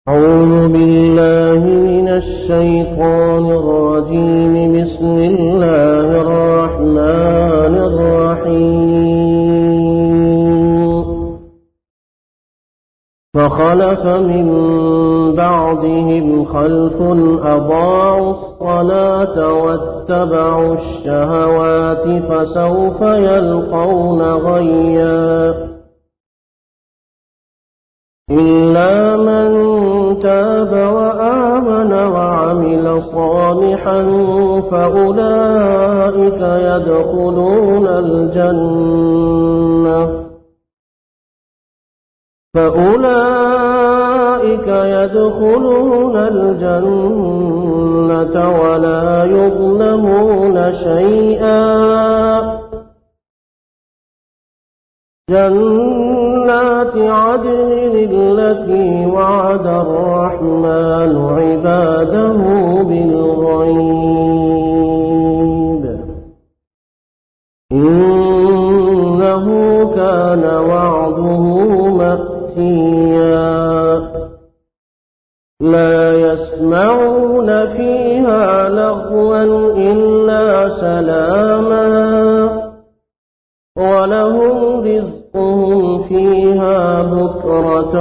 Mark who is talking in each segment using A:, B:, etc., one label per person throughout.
A: أعوذ بالله من الشيطان الرجيم. بسم الله الرحمن الرحيم. فخلف من بعدهم خلف أضاعوا الصلاة واتبعوا الشهوات فسوف يلقون غيا إلا من تاب وآمن وعمل صالحا فأولئك يدخلون الجنة ولا يظلمون شيئا. جنات عدن التي وعد الرحمن عباده بالغيب إنه كان وعده مأتيا. لا يسمعون فيها لغوا إلا سلاما ولهم رزقهم فيها بكرة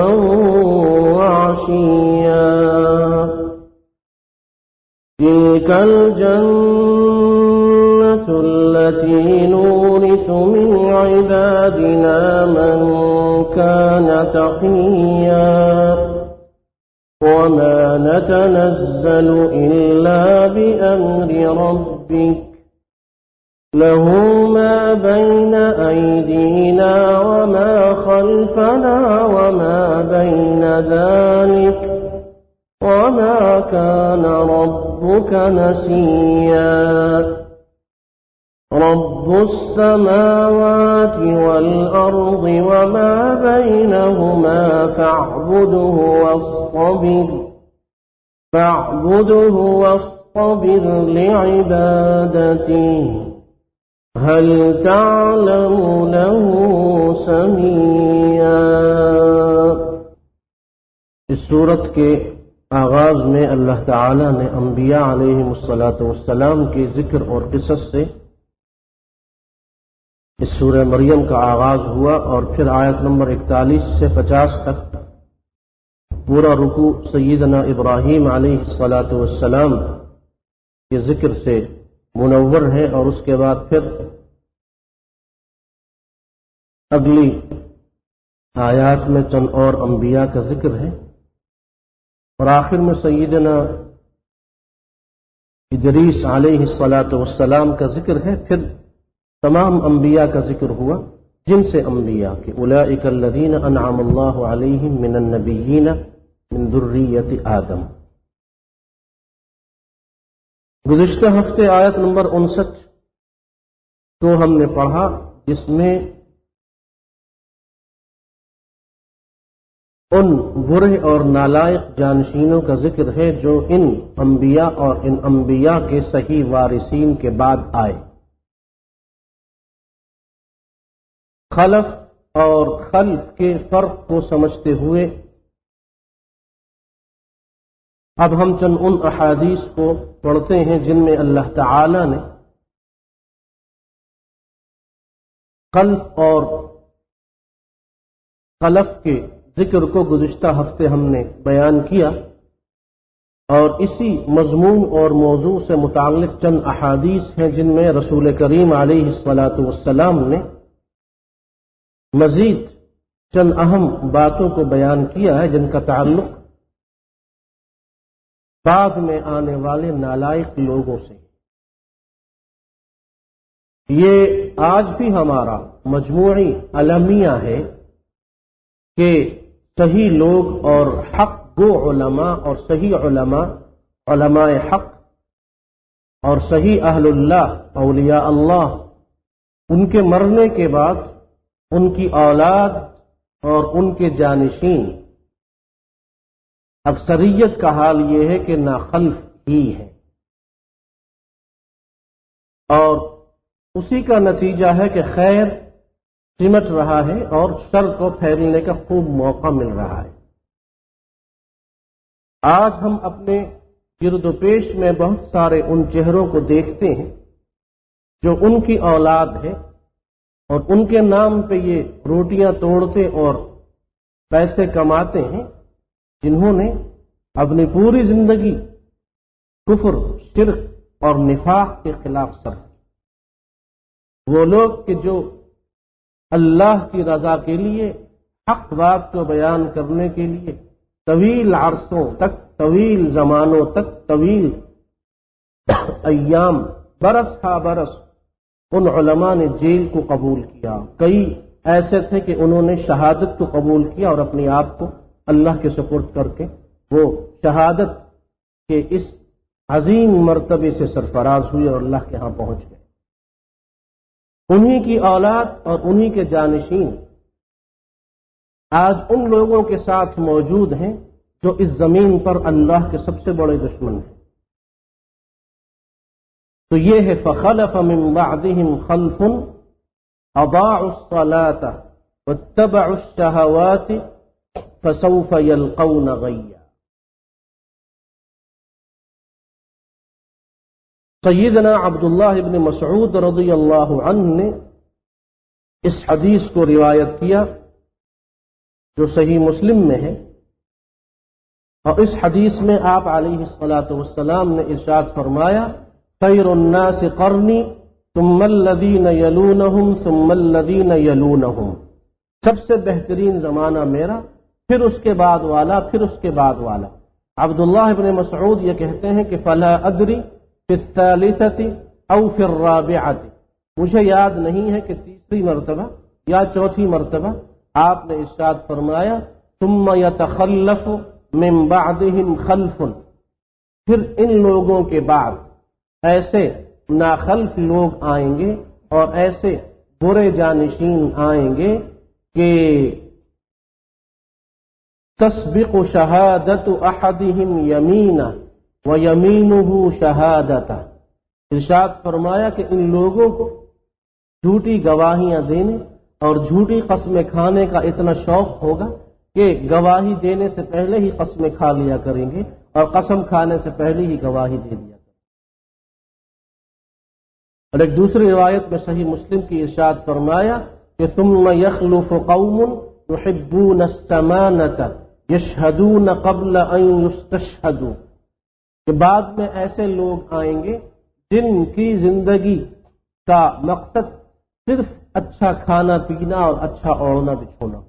A: وعشيا. تلك الجنة التي نورث من عبادنا من كان تقيا. وما نتنزل إلا بأمر ربك له ما بين أيدينا وما خلفنا وما بين ذلك وما كان ربك نسيا. رب السماوات والأرض وما بينهما فاعبده واصطبر لعبادته. هل تعلم له سميا. اس سورت کے آغاز میں اللہ تعالی نے انبیاء علیہم السلام کے ذکر اور قصص سے اس سورہ مریم کا آغاز ہوا، اور پھر آیت نمبر 41 سے 50 تک پورا رکوع سیدنا ابراہیم علیہ السلام کے ذکر سے منور ہے، اور اس کے بعد پھر اگلی آیات میں چند اور انبیاء کا ذکر ہے، اور آخر میں سیدنا ادریس علیہ السلام کا ذکر ہے۔ پھر تمام انبیاء کا ذکر ہوا، جن سے انبیاء کہ اولئک الذین انعم اللہ علیہم من النبیین من ذریۃ آدم۔ گزشتہ ہفتے آیت نمبر 59 کو ہم نے پڑھا، جس میں ان برے اور نالائق جانشینوں کا ذکر ہے جو ان انبیاء اور ان انبیاء کے صحیح وارثین کے بعد آئے۔ خلف اور خلف کے فرق کو سمجھتے ہوئے اب ہم چند ان احادیث کو پڑھتے ہیں جن میں اللہ تعالی نے خلف اور خلف کے ذکر کو گزشتہ ہفتے ہم نے بیان کیا، اور اسی مضمون اور موضوع سے متعلق چند احادیث ہیں جن میں رسول کریم علیہ السلام نے مزید چند اہم باتوں کو بیان کیا ہے، جن کا تعلق بعد میں آنے والے نالائق لوگوں سے۔ یہ آج بھی ہمارا مجموعی المیہ ہے کہ صحیح لوگ اور حق گو علماء اور صحیح علماء حق اور صحیح اہل اللہ اولیاء اللہ، ان کے مرنے کے بعد ان کی اولاد اور ان کے جانشین، اکثریت کا حال یہ ہے کہ ناخلف ہی ہے، اور اسی کا نتیجہ ہے کہ خیر سمٹ رہا ہے اور شر کو پھیلنے کا خوب موقع مل رہا ہے۔ آج ہم اپنے گرد و پیش میں بہت سارے ان چہروں کو دیکھتے ہیں جو ان کی اولاد ہے اور ان کے نام پہ یہ روٹیاں توڑتے اور پیسے کماتے ہیں، جنہوں نے اپنی پوری زندگی کفر، شرک اور نفاق کے خلاف سر. وہ لوگ کہ جو اللہ کی رضا کے لیے حق بات کو بیان کرنے کے لیے طویل عرصوں تک، طویل زمانوں تک، طویل ایام، برس ہا برس ان علماء نے جیل کو قبول کیا. کئی ایسے تھے کہ انہوں نے شہادت کو قبول کیا اور اپنے آپ کو اللہ کے سپرد کر کے وہ شہادت کے اس عظیم مرتبے سے سرفراز ہوئے اور اللہ کے ہاں پہنچ گئے. انہی کی اولاد اور انہی کے جانشین آج ان لوگوں کے ساتھ موجود ہیں جو اس زمین پر اللہ کے سب سے بڑے دشمن ہیں. تو یہ ہے فخلف من بعدهم خلف اضاعوا الصلاة واتبعوا الشهوات فسوف يلقون غيا. سیدنا عبداللہ ابن مسعود رضی اللہ عنہ نے اس حدیث کو روایت کیا جو صحیح مسلم میں ہے، اور اس حدیث میں آپ علیہ الصلاۃ والسلام نے ارشاد فرمایا خیر الناس قرنی ثم الذین یلونہم ثم الذین یلونہم، سب سے بہترین زمانہ میرا، پھر اس کے بعد والا، پھر اس کے بعد والا. عبداللہ ابن مسعود یہ کہتے ہیں کہ فلا ادری فی الثالثۃ او فی الرابعۃ، مجھے یاد نہیں ہے کہ تیسری مرتبہ یا چوتھی مرتبہ آپ نے ارشاد فرمایا ثم یتخلف من بعدہم خلف، پھر ان لوگوں کے بعد ایسے ناخلف لوگ آئیں گے اور ایسے برے جانشین آئیں گے کہ تسبق شہادت احدہم یمینہ ویمینہ شہادتہ. ارشاد فرمایا کہ ان لوگوں کو جھوٹی گواہیاں دینے اور جھوٹی قسمیں کھانے کا اتنا شوق ہوگا کہ گواہی دینے سے پہلے ہی قسمیں کھا لیا کریں گے اور قسم کھانے سے پہلے ہی گواہی دے دیا کریں گے. اور ایک دوسری روایت میں صحیح مسلم کی ارشاد فرمایا کہ ثم یخلف قوم یحبون السمانۃ یشہدون قبل ان یستشہدوا، کہ بعد میں ایسے لوگ آئیں گے جن کی زندگی کا مقصد صرف اچھا کھانا پینا اور اچھا اوڑھنا بچھونا ہو.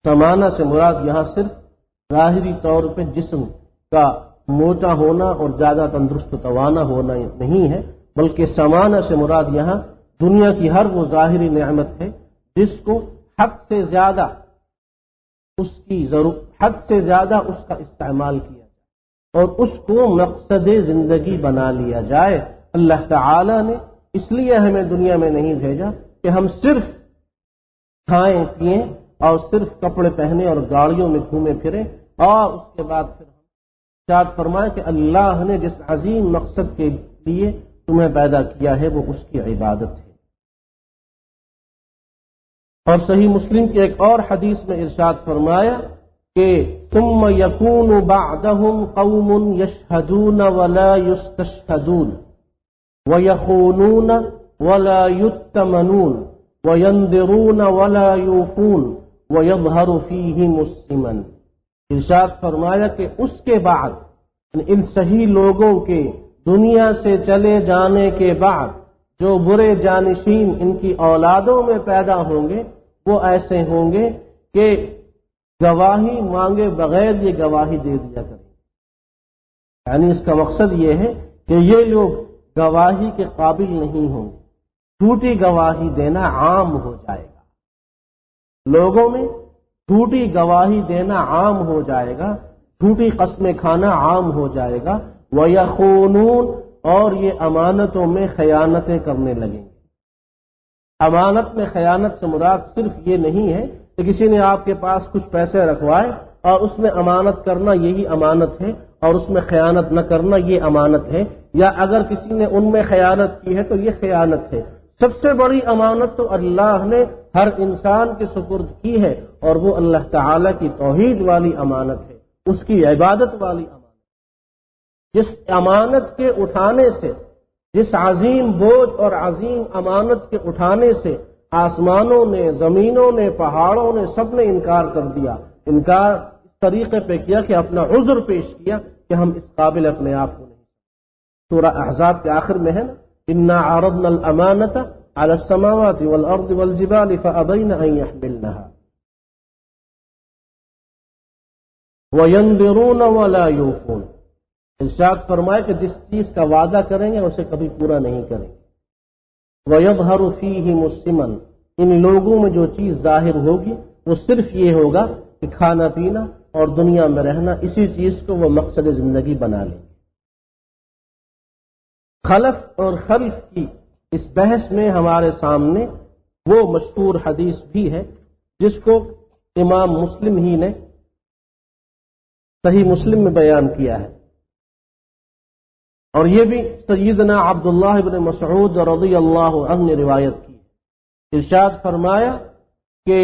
A: سمانہ سے مراد یہاں صرف ظاہری طور پہ جسم کا موٹا ہونا اور زیادہ تندرست توانا ہونا نہیں ہے، بلکہ سمانہ سے مراد یہاں دنیا کی ہر وہ ظاہری نعمت ہے جس کو حد سے زیادہ حد سے زیادہ اس کا استعمال کیا جائے اور اس کو مقصد زندگی بنا لیا جائے. اللہ تعالی نے اس لیے ہمیں دنیا میں نہیں بھیجا کہ ہم صرف کھائیں پیئیں اور صرف کپڑے پہنے اور گاڑیوں میں گھومے پھریں، اور اس کے بعد پھر ارشاد فرمائے کہ اللہ نے جس عظیم مقصد کے لیے تمہیں پیدا کیا ہے وہ اس کی عبادت ہے. اور صحیح مسلم کی ایک اور حدیث میں ارشاد فرمایا کہ ثم یکون بعدہم قوم یشہدون ولا یستشہدون ویخونون ولا یؤتمنون وینذرون ولا یوفون ویظہر فیہم السمن. ارشاد فرمایا کہ اس کے بعد ان صحیح لوگوں کے دنیا سے چلے جانے کے بعد جو برے جانشین ان کی اولادوں میں پیدا ہوں گے وہ ایسے ہوں گے کہ گواہی مانگے بغیر یہ گواہی دے دیا کریں. یعنی اس کا مقصد یہ ہے کہ یہ لوگ گواہی کے قابل نہیں ہوں گے، جھوٹی گواہی دینا عام ہو جائے گا، لوگوں میں جھوٹی گواہی دینا عام ہو جائے گا، جھوٹی قسمیں کھانا عام ہو جائے گا. وَيَخُونُونَ، اور یہ امانتوں میں خیانتیں کرنے لگیں گے. امانت میں خیانت سے مراد صرف یہ نہیں ہے کہ کسی نے آپ کے پاس کچھ پیسے رکھوائے اور اس میں امانت کرنا یہی امانت ہے اور اس میں خیانت نہ کرنا یہ امانت ہے، یا اگر کسی نے ان میں خیانت کی ہے تو یہ خیانت ہے. سب سے بڑی امانت تو اللہ نے ہر انسان کے سپرد کی ہے، اور وہ اللہ تعالی کی توحید والی امانت ہے، اس کی عبادت والی امانت۔ جس امانت کے اٹھانے سے، جس عظیم بوجھ اور عظیم امانت کے اٹھانے سے آسمانوں نے، زمینوں نے، پہاڑوں نے، سب نے انکار کر دیا۔ انکار اس طریقے پہ کیا کہ اپنا عذر پیش کیا کہ ہم اس قابل اپنے آپ کو نہیں۔ سورہ احزاب کے آخر میں ہے نا، انا عرضنا الامانۃ علی السماوات والارض والجبال فابین ان يحملنها وینذرون ولا یوفون۔ ارشاد فرمائے کہ جس چیز کا وعدہ کریں گے اسے کبھی پورا نہیں کریں گے۔ وَيَظْهَرُ فِيهِمُ السِّمَنُ، ان لوگوں میں جو چیز ظاہر ہوگی وہ صرف یہ ہوگا کہ کھانا پینا اور دنیا میں رہنا، اسی چیز کو وہ مقصد زندگی بنا لیں گے۔ خلف اور خلف کی اس بحث میں ہمارے سامنے وہ مشہور حدیث بھی ہے جس کو امام مسلم ہی نے صحیح مسلم میں بیان کیا ہے، اور یہ بھی سیدنا عبداللہ بن مسعود رضی اللہ عنہ نے روایت کی۔ ارشاد فرمایا کہ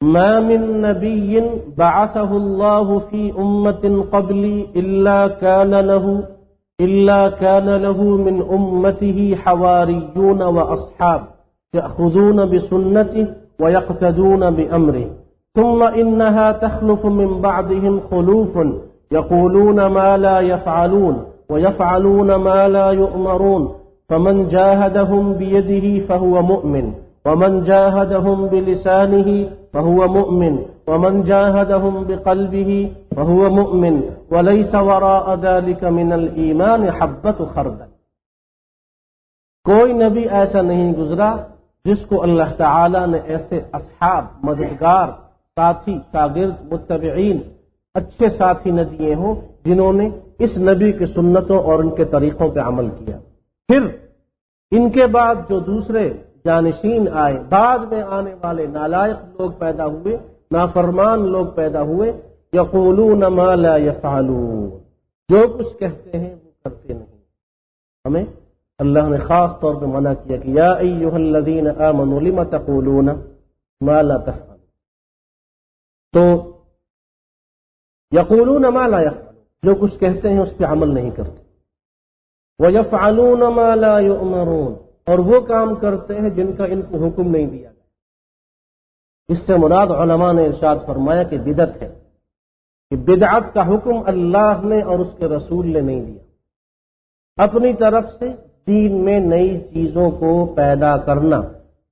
A: ما من نبی بعثہ اللہ فی امت قبلی الا كان له من امته حواریون واصحاب یأخذون بسنته ويقتدون بامره ثم انها تخلف من بعدهم خلوف يقولون ما لا يفعلون ويفعلون ما لا يؤمرون فمن جاهدهم بيده فهو مؤمن ومن جاهدهم بلسانه فهو مؤمن ومن جاهدهم بقلبه فهو مؤمن وليس وراء ذلك من الإيمان حبة خردل۔ کوئی نبی ایسا نہیں گزرا جس کو اللہ تعالی نے ایسے اصحاب، مددگار، ساتھی، شاگرد، متبعین، اچھے ساتھی نہ دیے ہوں جنہوں نے اس نبی کی سنتوں اور ان کے طریقوں پہ عمل کیا۔ پھر ان کے بعد جو دوسرے جانشین آئے، بعد میں آنے والے نالائق لوگ پیدا ہوئے، نافرمان لوگ پیدا ہوئے، یقولون ما لا یفعلون، جو کچھ کہتے ہیں وہ کرتے نہیں۔ ہمیں اللہ نے خاص طور پہ منع کیا کہ یا ایھا الذین آمنوا لم تقولون ما لا تفعلون۔ تو یقولون ما لا یفعلون، جو کچھ کہتے ہیں اس پہ عمل نہیں کرتے۔ وَيَفْعَلُونَ مَا لَا يُؤْمَرُونَ، اور وہ کام کرتے ہیں جن کا ان کو حکم نہیں دیا گیا۔ اس سے مراد علماء نے ارشاد فرمایا کہ بدعت ہے، کہ بدعت کا حکم اللہ نے اور اس کے رسول نے نہیں دیا۔ اپنی طرف سے دین میں نئی چیزوں کو پیدا کرنا،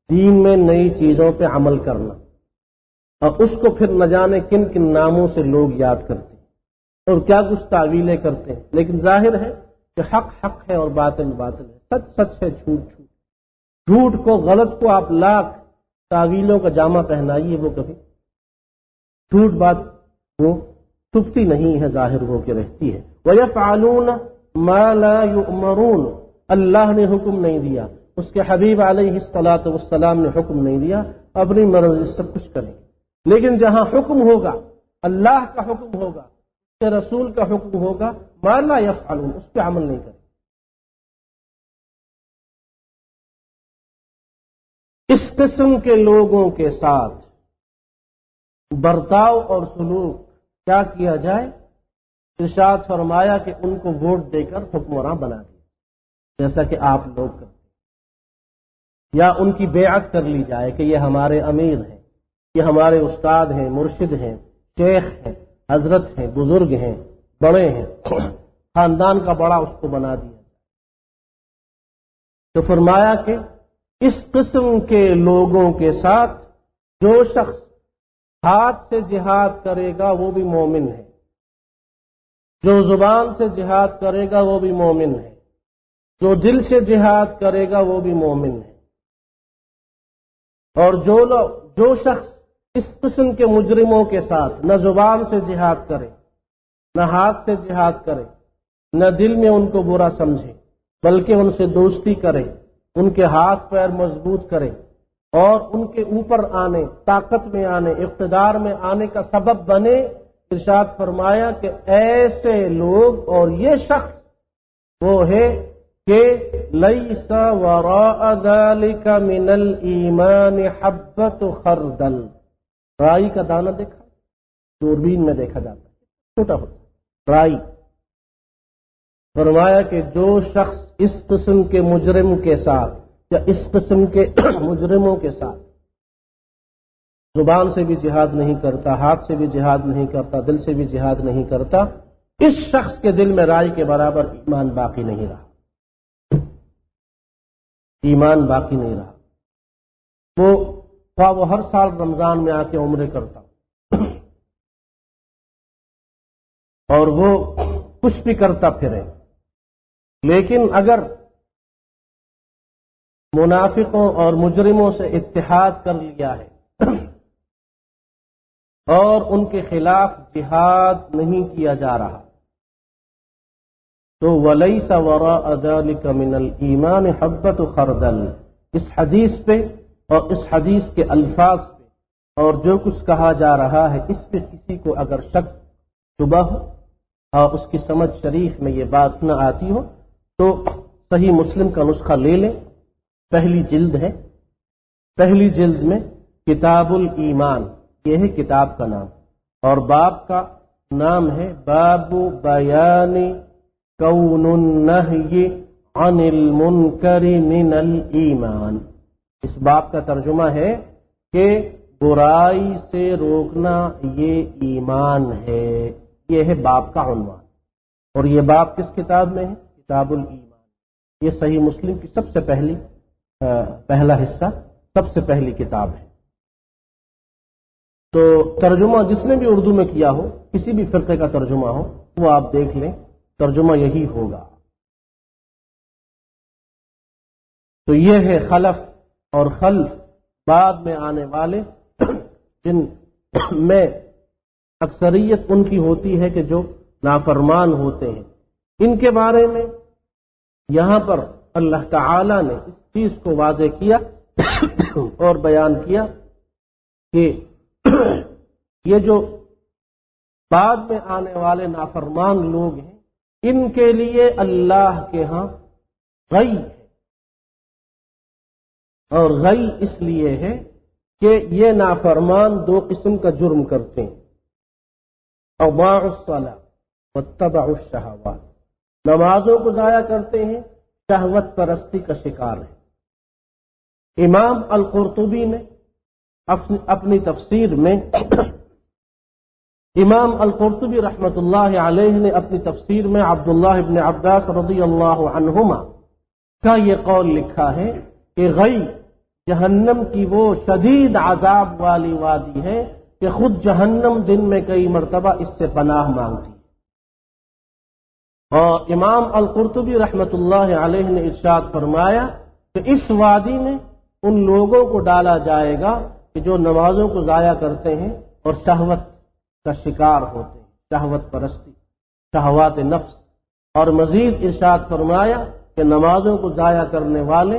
A: دین میں نئی چیزوں پہ عمل کرنا، اور اس کو پھر نہ جانے کن کن ناموں سے لوگ یاد کرتے ہیں اور کیا کچھ تعویلیں کرتے ہیں، لیکن ظاہر ہے کہ حق حق ہے اور باطل باطل ہے، سچ سچ ہے، جھوٹ جھوٹ۔ جھوٹ کو، غلط کو آپ لاکھ تعویلوں کا جامہ پہنائیے، وہ کبھی جھوٹ بات وہ چھپتی نہیں ہے، ظاہر ہو کے رہتی ہے۔ وَيَفْعَلُونَ مَا لَا يُؤْمَرُونَ، اللہ نے حکم نہیں دیا، اس کے حبیب علیہ الصلاۃ والسلام نے حکم نہیں دیا، اپنی مرضی سے سب کچھ کریں۔ لیکن جہاں حکم ہوگا، اللہ کا حکم ہوگا، اس کے رسول کا حکم ہوگا، ما لا یفعلون، اس پہ عمل نہیں کریں۔ اس قسم کے لوگوں کے ساتھ برتاؤ اور سلوک کیا کیا جائے؟ ارشاد فرمایا کہ ان کو ووٹ دے کر حکمراں بنا دیا، جیسا کہ آپ لوگ کرتے ہیں، یا ان کی بیعت کر لی جائے کہ یہ ہمارے امیر ہیں، یہ ہمارے استاد ہیں، مرشد ہیں، شیخ ہیں، حضرت ہیں، بزرگ ہیں، بڑے ہیں، خاندان کا بڑا اس کو بنا دیا۔ تو فرمایا کہ اس قسم کے لوگوں کے ساتھ جو شخص ہاتھ سے جہاد کرے گا وہ بھی مومن ہے، جو زبان سے جہاد کرے گا وہ بھی مومن ہے، جو دل سے جہاد کرے گا وہ بھی مومن ہے، اور جو شخص اس قسم کے مجرموں کے ساتھ نہ زبان سے جہاد کرے، نہ ہاتھ سے جہاد کرے، نہ دل میں ان کو برا سمجھے، بلکہ ان سے دوستی کرے، ان کے ہاتھ پیر مضبوط کرے اور ان کے اوپر آنے، طاقت میں آنے، اقتدار میں آنے کا سبب بنے، ارشاد فرمایا کہ ایسے لوگ اور یہ شخص وہ ہے کہ لیس وراء ذلك من الایمان حبۃ خردل، رائی کا دانہ دیکھا، دوربین میں دیکھا جاتا ہے، چھوٹا ہوتا رائی. فرمایا کہ جو شخص اس قسم کے مجرم کے ساتھ یا اس قسم کے مجرموں کے ساتھ زبان سے بھی جہاد نہیں کرتا، ہاتھ سے بھی جہاد نہیں کرتا، دل سے بھی جہاد نہیں کرتا، اس شخص کے دل میں رائی کے برابر ایمان باقی نہیں رہا، ایمان باقی نہیں رہا. وہ ہر سال رمضان میں آ کے عمرے کرتا اور وہ کچھ بھی کرتا پھرے، لیکن اگر منافقوں اور مجرموں سے اتحاد کر لیا ہے اور ان کے خلاف جہاد نہیں کیا جا رہا تو وَلَيْسَ وَرَاءَ ذَلِكَ مِنَ الْإِيمَانِ حَبَّةُ خَرْدَلٍ، اس حدیث پہ اور اس حدیث کے الفاظ پہ اور جو کچھ کہا جا رہا ہے اس پہ کسی کو اگر شک شبہ ہو اور اس کی سمجھ شریف میں یہ بات نہ آتی ہو تو صحیح مسلم کا نسخہ لے لیں، پہلی جلد ہے، پہلی جلد میں کتاب الایمان، یہ ہے کتاب کا نام، اور باب کا نام ہے باب بیان کون النہی عن المنکر من الایمان. اس باب کا ترجمہ ہے کہ برائی سے روکنا یہ ایمان ہے، یہ ہے باب کا عنوان. اور یہ باب کس کتاب میں ہے؟ کتاب الایمان. یہ صحیح مسلم کی سب سے پہلا حصہ، سب سے پہلی کتاب ہے. تو ترجمہ جس نے بھی اردو میں کیا ہو، کسی بھی فرقے کا ترجمہ ہو، وہ آپ دیکھ لیں، ترجمہ یہی ہوگا. تو یہ ہے خلف اور خلف، بعد میں آنے والے، جن میں اکثریت ان کی ہوتی ہے کہ جو نافرمان ہوتے ہیں. ان کے بارے میں یہاں پر اللہ تعالی نے اس چیز کو واضح کیا اور بیان کیا کہ یہ جو بعد میں آنے والے نافرمان لوگ ہیں ان کے لیے اللہ کے ہاں غی ہے، اور غی اس لیے ہے کہ یہ نافرمان دو قسم کا جرم کرتے ہیں، اضاعوا الصلاۃ واتبعوا الشہوات، نمازوں کو ضائع کرتے ہیں، شہوت پرستی کا شکار ہے. امام القرطبی نے اپنی تفسیر میں امام القرطبی رحمۃ اللہ علیہ نے اپنی تفسیر میں عبداللہ ابن عباس رضی اللہ عنہما کا یہ قول لکھا ہے کہ غی جہنم کی وہ شدید عذاب والی وادی ہے کہ خود جہنم دن میں کئی مرتبہ اس سے پناہ مانگتی ہے. اور امام القرطبی رحمۃ اللہ علیہ نے ارشاد فرمایا کہ اس وادی میں ان لوگوں کو ڈالا جائے گا کہ جو نمازوں کو ضائع کرتے ہیں اور شہوت کا شکار ہوتے ہیں، شہوت پرستی، شہوات نفس. اور مزید ارشاد فرمایا کہ نمازوں کو ضائع کرنے والے،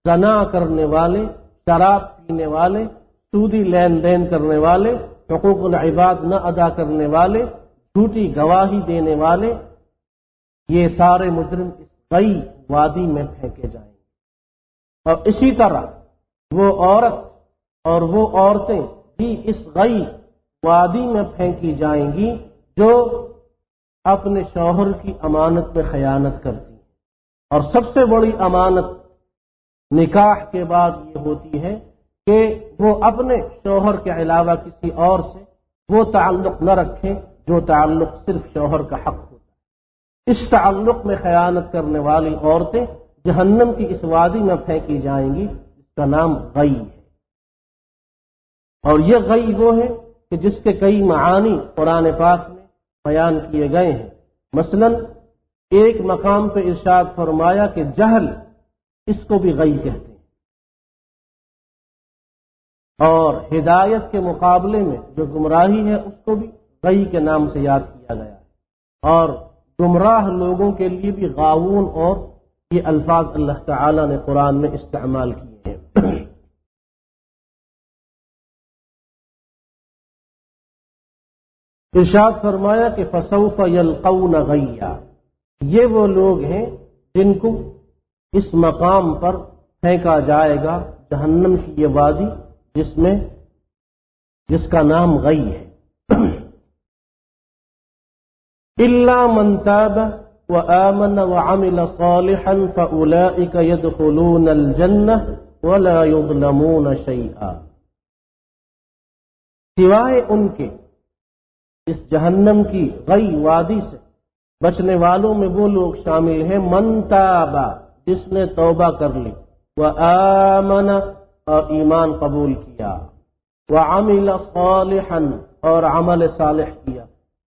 A: زنا کرنے والے، شراب پینے والے، سودی لین دین کرنے والے، حقوق العباد نہ ادا کرنے والے، جھوٹی گواہی دینے والے، یہ سارے مجرم اس غی وادی میں پھینکے جائیں گے. اور اسی طرح وہ عورت اور وہ عورتیں بھی اس غی وادی میں پھینکی جائیں گی جو اپنے شوہر کی امانت میں خیانت کرتی ہیں. اور سب سے بڑی امانت نکاح کے بعد یہ ہوتی ہے کہ وہ اپنے شوہر کے علاوہ کسی اور سے وہ تعلق نہ رکھیں جو تعلق صرف شوہر کا حق ہوتا ہے. اس تعلق میں خیانت کرنے والی عورتیں جہنم کی اس وادی میں پھینکی جائیں گی، اس کا نام غی ہے. اور یہ غی وہ ہے کہ جس کے کئی معانی قرآن پاک میں بیان کیے گئے ہیں. مثلا ایک مقام پہ ارشاد فرمایا کہ جہل، اس کو بھی غی کہتے ہیں. اور ہدایت کے مقابلے میں جو گمراہی ہے اس کو بھی غی کے نام سے یاد کیا گیا ہے. اور گمراہ لوگوں کے لیے بھی غاوون اور یہ الفاظ اللہ تعالی نے قرآن میں استعمال کیے ہیں. ارشاد فرمایا کہ فسوف یلقون غیا، یہ وہ لوگ ہیں جن کو اس مقام پر پھینکا جائے گا جہنم کی یہ وادی جس کا نام غی ہے. الا من تاب وآمن وعمل صالحا فأولئك يدخلون الجنة ولا يظلمون شيئا. سوائے ان کے اس جہنم کی غی وادی سے بچنے والوں میں وہ لوگ شامل ہیں من تابا جس نے توبہ کر لی، وآمن اور ایمان قبول کیا، وعمل صالحا اور عمل صالح کیا،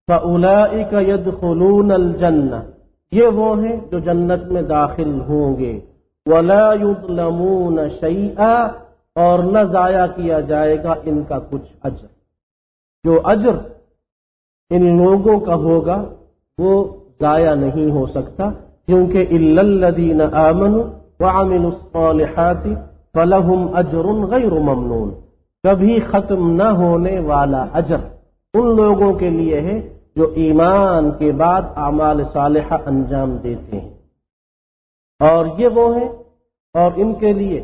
A: فأولئک يدخلون الجنہ یہ وہ ہیں جو جنت میں داخل ہوں گے، ولا یظلمون شیئا اور نہ ضائع کیا جائے گا ان کا کچھ اجر. جو اجر ان لوگوں کا ہوگا وہ ضائع نہیں ہو سکتا، کیونکہ الا الذین آمنوا وعملوا الصالحات فلہم اجر غیر ممنون. کبھی ختم نہ ہونے والا اجر ان لوگوں کے لیے ہے جو ایمان کے بعد اعمال صالحہ انجام دیتے ہیں. اور یہ وہ ہیں اور ان کے لیے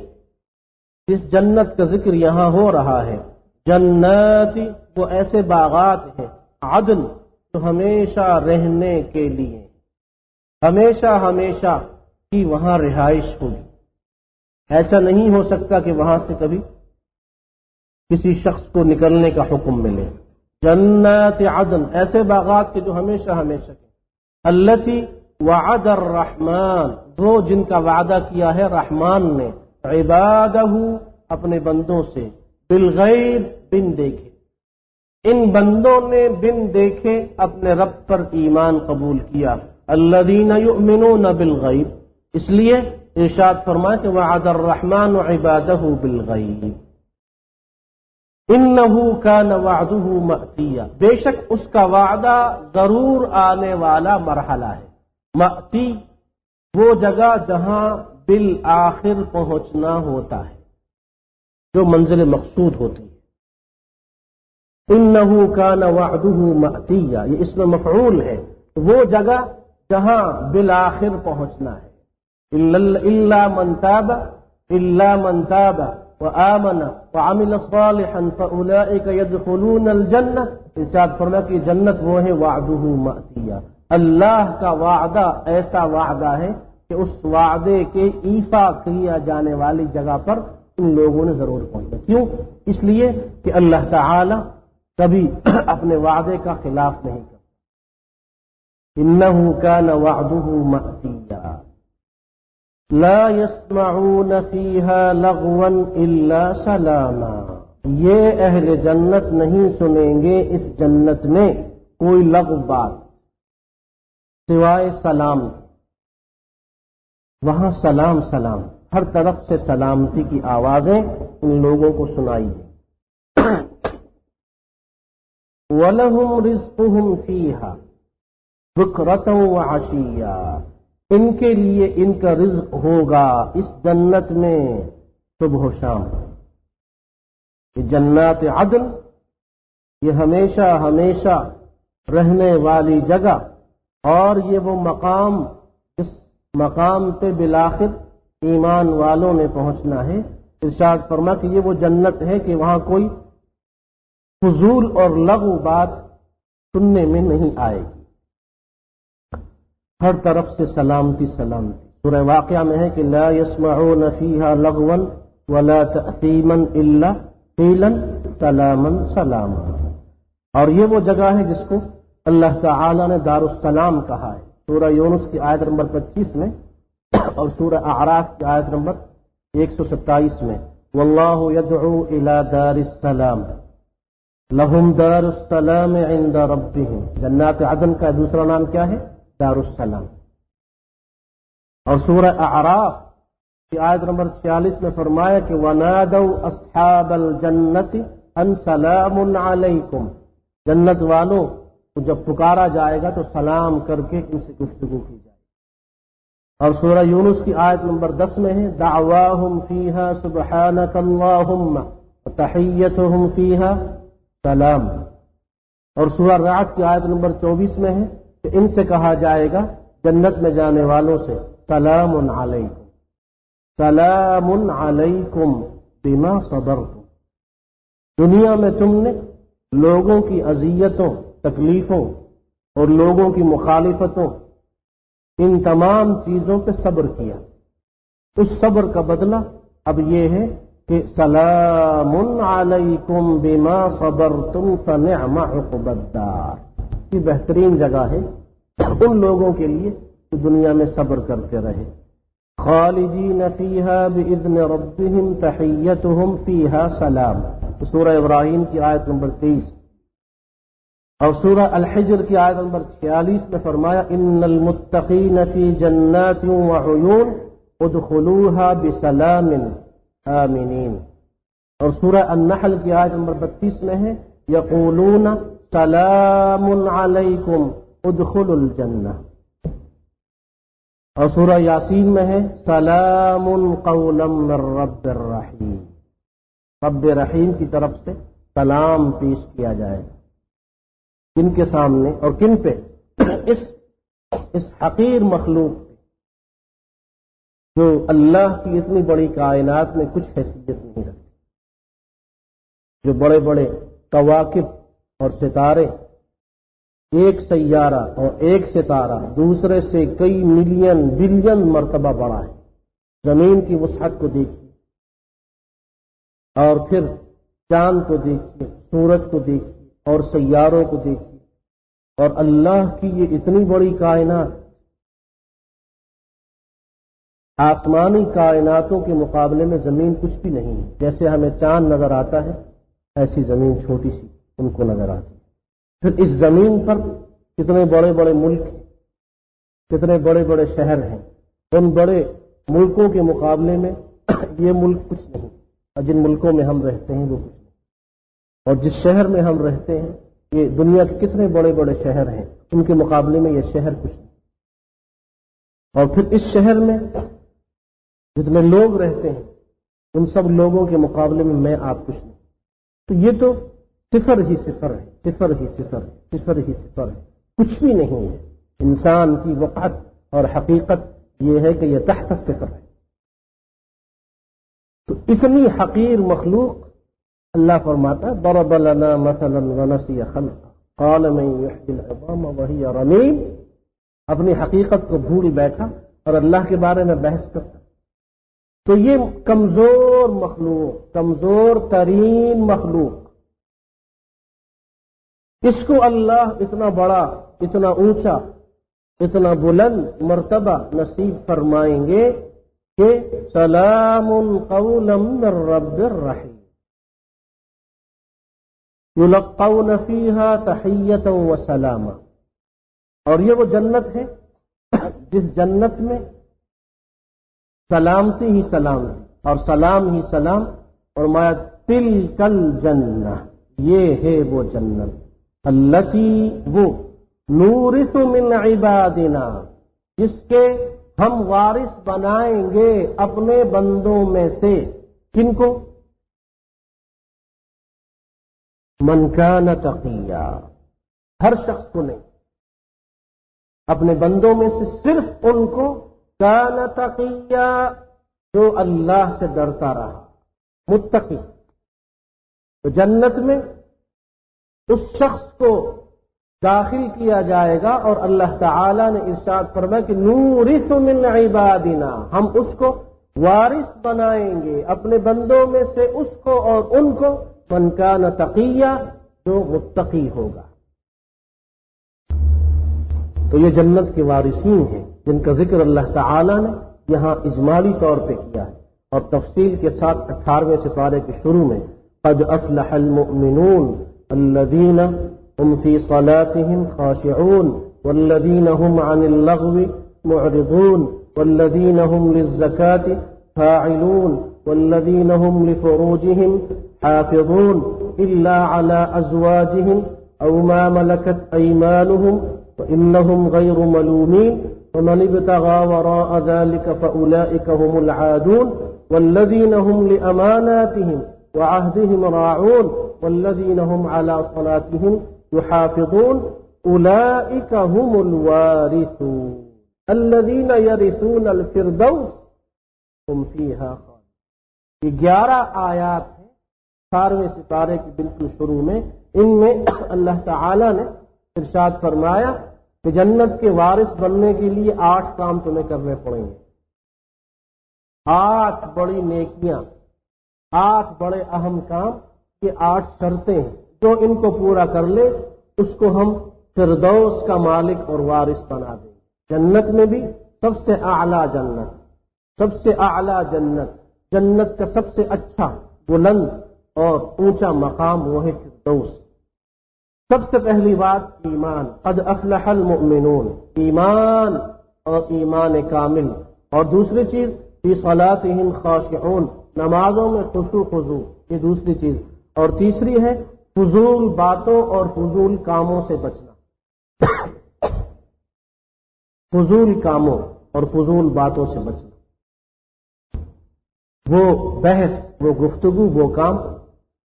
A: اس جنت کا ذکر یہاں ہو رہا ہے. جنات وہ ایسے باغات ہیں، عدن جو ہمیشہ رہنے کے لیے، ہمیشہ ہمیشہ کی وہاں رہائش ہوگی. ایسا نہیں ہو سکتا کہ وہاں سے کبھی کسی شخص کو نکلنے کا حکم ملے. جنات عدن ایسے باغات کے جو ہمیشہ ہمیشہ کے. التی وعد الرحمن وہ جن کا وعدہ کیا ہے رحمان نے، عبادہ اپنے بندوں سے، بالغیب بن دیکھے. ان بندوں نے بن دیکھے اپنے رب پر ایمان قبول کیا. الذین یؤمنون بالغیب اس لیے ارشاد فرمائے کہ وعد الرحمن عبادہ بالغیب. انہ کان وعدہ مأتیا بے شک اس کا وعدہ ضرور آنے والا مرحلہ ہے. مأتی وہ جگہ جہاں بالآخر پہنچنا ہوتا ہے، جو منزل مقصود ہوتی ہے. انہ کان وعدہ مأتیا یہ اسم مفعول ہے، وہ جگہ جہاں بالآخر پہنچنا ہے. الا من تاب وآمن وعمل صالحا فأولئك يدخلون الجنہ. ارشاد فرمایا کہ جنت وہ ہے وعدہ مأتیا. اللہ کا وعدہ ایسا وعدہ ہے کہ اس وعدے کے ایفا کیا جانے والی جگہ پر ان لوگوں نے ضرور پہنچنا. کیوں؟ اس لیے کہ اللہ تعالی کبھی اپنے وعدے کا خلاف نہیں کرتا. انہ کان وعدہ مأتیا لا يسمعون فيها لغوا الا سلاما. یہ اہل جنت نہیں سنیں گے اس جنت میں کوئی لغو بات سوائے سلام. وہاں سلام سلام ہر طرف سے سلامتی کی آوازیں ان لوگوں کو سنائی دیں. وَلَهُمْ رِزْقُهُمْ فِيهَا بُكْرَةً وَعَشِيًّا ان کے لیے ان کا رزق ہوگا اس جنت میں صبح و شام. یہ جنات عدن یہ ہمیشہ ہمیشہ رہنے والی جگہ، اور یہ وہ مقام جس مقام پہ بالآخر ایمان والوں نے پہنچنا ہے. ارشاد فرما کہ یہ وہ جنت ہے کہ وہاں کوئی فضول اور لغو بات سننے میں نہیں آئے گی، ہر طرف سے سلامتی سلامتی. سورہ واقعہ میں ہے کہ لا يسمعون فيها لغوا ولا تأثیما الا قیلا سلاما سلاما. اور یہ وہ جگہ ہے جس کو اللہ تعالی نے دار السلام کہا ہے سورہ یونس کی آیت نمبر 25 میں اور سورہ اعراف کی آیت نمبر 127 میں. واللہ يدعو الى دار السلام لہم دار السلام عند ربهم. جنات عدن کا دوسرا نام کیا ہے؟ دار السلام. اور سورہ اعراف کی آیت نمبر 46 میں فرمایا کہ وَنَادَوْا أَصْحَابَ الْجَنَّةِ أَنْ سَلَامٌ عَلَيْكُمْ. جنت والوں کو جب پکارا جائے گا تو سلام کر کے ان سے گفتگو کی جائے. اور سورہ یونس کی آیت نمبر 10 میں ہے دعواہم فیہا سبحانک اللہم وتحیتہم فیہا سلام. اور سورہ رعد کی آیت نمبر 24 میں ہے کہ ان سے کہا جائے گا جنت میں جانے والوں سے سلام علیکم. سلام علیکم بما صبرتم، دنیا میں تم نے لوگوں کی اذیتوں، تکلیفوں اور لوگوں کی مخالفتوں، ان تمام چیزوں پہ صبر کیا، اس صبر کا بدلہ اب یہ ہے کہ سلام علیکم بما صبرتم فنعم عقبی الدار، یہ بہترین جگہ ہے ان لوگوں کے لیے جو دنیا میں صبر کرتے رہے۔ خالدین فیہا باذن ربہم تحیتہم فیہا سلام، سورہ ابراہیم کی آیت نمبر 23، اور سورہ الحجر کی آیت نمبر 46 میں فرمایا ان المتقین فی جنات وعیون ادخلوها بسلام آمنین، اور سورہ النحل کی آیت نمبر 32 میں ہے یقولون سلام علیکم ادخلوا الجنہ، اور سورہ یاسین میں ہے سلام قولا من رب الرحیم، رب رحیم کی طرف سے سلام پیش کیا جائے گا کن کے سامنے اور کن پہ؟ اس حقیر مخلوق پہ جو اللہ کی اتنی بڑی کائنات میں کچھ حیثیت نہیں رکھتی، جو بڑے بڑے کواکب اور ستارے، ایک سیارہ اور ایک ستارہ دوسرے سے کئی ملین بلین مرتبہ بڑا ہے، زمین کی وسعت کو دیکھیے اور پھر چاند کو دیکھیے، سورج کو دیکھیے اور سیاروں کو دیکھیے، اور اللہ کی یہ اتنی بڑی کائنات آسمانی کائناتوں کے مقابلے میں زمین کچھ بھی نہیں ہے، جیسے ہمیں چاند نظر آتا ہے ایسی زمین چھوٹی سی ان کو نظر آتی ہے۔ پھر اس زمین پر کتنے بڑے بڑے ملک ہیں، کتنے بڑے بڑے شہر ہیں، ان بڑے ملکوں کے مقابلے میں یہ ملک کچھ نہیں، اور جن ملکوں میں ہم رہتے ہیں وہ کچھ نہیں، اور جس شہر میں ہم رہتے ہیں یہ دنیا کے کتنے بڑے بڑے شہر ہیں، ان کے مقابلے میں یہ شہر کچھ نہیں، اور پھر اس شہر میں جتنے لوگ رہتے ہیں ان سب لوگوں کے مقابلے میں آپ کچھ نہیں، تو یہ تو صفر ہی صفر ہے، صفر ہی صفر ہے، صفر ہی صفر ہے، کچھ بھی نہیں ہے۔ انسان کی وقعت اور حقیقت یہ ہے کہ یہ تحت الصفر ہے۔ تو اتنی حقیر مخلوق اللہ فرماتا ضرب لنا مثلا ونسی خلقا قال من يحيي العظام وهي رميم، اپنی حقیقت کو بھول بیٹھا اور اللہ کے بارے میں بحث کرتا۔ تو یہ کمزور مخلوق، کمزور ترین مخلوق، اس کو اللہ اتنا بڑا، اتنا اونچا، اتنا بلند مرتبہ نصیب فرمائیں گے کہ سلام قولا من رب الرحیم یلقون فیہا تحیۃ و سلاما، اور یہ وہ جنت ہے جس جنت میں سلامتی ہی سلامتی اور سلام ہی سلام، اور مایا تلک الجنہ، یہ ہے وہ جنت التی وہ نورث من عبادنا، جس کے ہم وارث بنائیں گے اپنے بندوں میں سے، کن کو؟ من کان تقیا، ہر شخص کو نہیں، اپنے بندوں میں سے صرف ان کو کان تقیا جو اللہ سے ڈرتا رہا، متقی۔ تو جنت میں اس شخص کو داخل کیا جائے گا، اور اللہ تعالی نے ارشاد فرمایا کہ نورث من عبادنا، ہم اس کو وارث بنائیں گے اپنے بندوں میں سے اس کو اور ان کو، من کان تقیا جو متقی ہوگا۔ تو یہ جنت کے وارثین ہیں جن کا ذکر اللہ تعالی نے یہاں اجمالی طور پہ کیا ہے، اور تفصیل کے ساتھ 18ویں سپارے کے شروع میں قد افلح المؤمنون الذین هم في صلاتهم خاشعون والذین هم عن اللغو معرضون والذین هم للزکاة فاعلون والذین هم لفروجهم حافظون إلا على أزواجهم أو ما ملكت أيمانهم فإنهم غير ملومين ومن ابتغى وراء ذلك فأولئك هم العادون والذين هم لأماناتهم وعهدهم راعون والذين هم على صلاتهم يحافظون أولئك هم الوارثون الذين يرثون الفردوس هم فيها خالدون۔ یہ 11 آیات ہیں 18ویں سپارے کی بالکل شروع میں، ان میں اللہ تعالی نے ارشاد فرمایا کہ جنت کے وارث بننے کے لیے 8 کام تمہیں کرنے پڑیں گے، 8 بڑی نیکیاں، 8 بڑے اہم کام، یہ 8 شرطیں ہیں، جو ان کو پورا کر لے اس کو ہم فردوس کا مالک اور وارث بنا دیں گے۔ جنت میں بھی سب سے اعلیٰ جنت، سب سے اعلیٰ جنت، جنت کا سب سے اچھا بلند اور اونچا مقام وہ ہے فردوس۔ سب سے پہلی بات ایمان، قد افلح المؤمنون، ایمان اور ایمان کامل، اور دوسری چیز فی صلاتہم خاشعون، نمازوں میں خشوع خضوع، یہ دوسری چیز، اور تیسری ہے فضول باتوں اور فضول کاموں سے بچنا، فضول کاموں اور فضول باتوں سے بچنا، وہ بحث، وہ گفتگو، وہ کام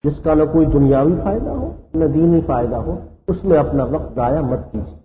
A: جس کا نہ کوئی دنیاوی فائدہ ہو نہ دینی فائدہ ہو، اس میں اپنا وقت ضائع مت کیجیے۔